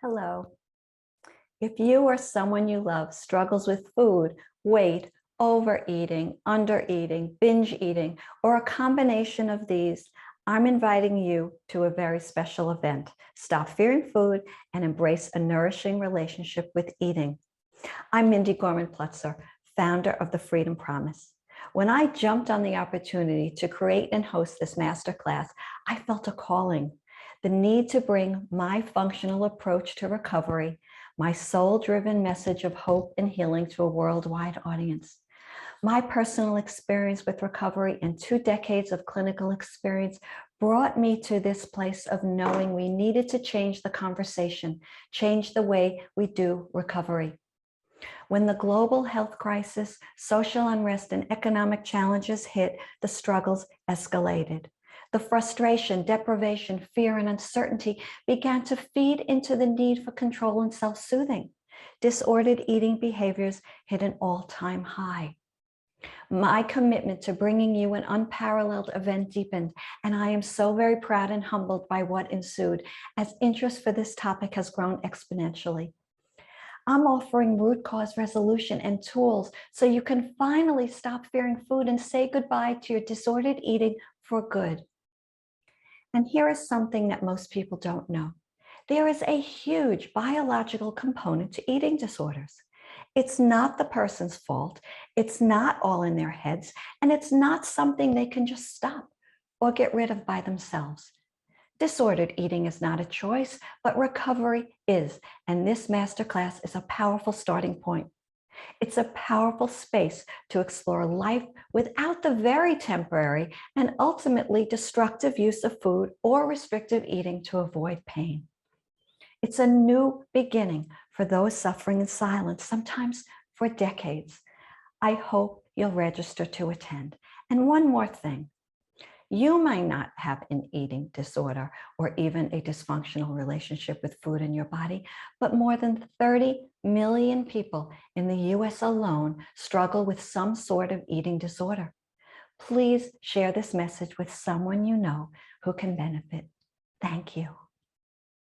Hello. If you or someone you love struggles with food, weight, overeating, undereating, binge eating, or a combination of these, I'm inviting you to a very special event. Stop fearing food and embrace a nourishing relationship with eating. I'm Mindy Gorman-Plutzer, founder of the Freedom Promise. When I jumped on the opportunity to create and host this masterclass, I felt a calling, the need to bring my functional approach to recovery, my soul-driven message of hope and healing to a worldwide audience. My personal experience with recovery and 2 decades of clinical experience brought me to this place of knowing we needed to change the conversation, change the way we do recovery. When the global health crisis, social unrest, and economic challenges hit, the struggles escalated. The frustration, deprivation, fear, and uncertainty began to feed into the need for control and self-soothing. Disordered eating behaviors hit an all-time high. My commitment to bringing you an unparalleled event deepened, and I am so very proud and humbled by what ensued, as interest for this topic has grown exponentially. I'm offering root cause resolution and tools so you can finally stop fearing food and say goodbye to your disordered eating for good. And here is something that most people don't know. There is a huge biological component to eating disorders. It's not the person's fault. It's not all in their heads, and it's not something they can just stop or get rid of by themselves. Disordered eating is not a choice, but recovery is, and this masterclass is a powerful starting point. It's a powerful space to explore life without the very temporary and ultimately destructive use of food or restrictive eating to avoid pain. It's a new beginning for those suffering in silence, sometimes for decades. I hope you'll register to attend. And one more thing. You might not have an eating disorder or even a dysfunctional relationship with food in your body, but more than 30 million people in the US alone struggle with some sort of eating disorder. Please share this message with someone you know who can benefit. Thank you.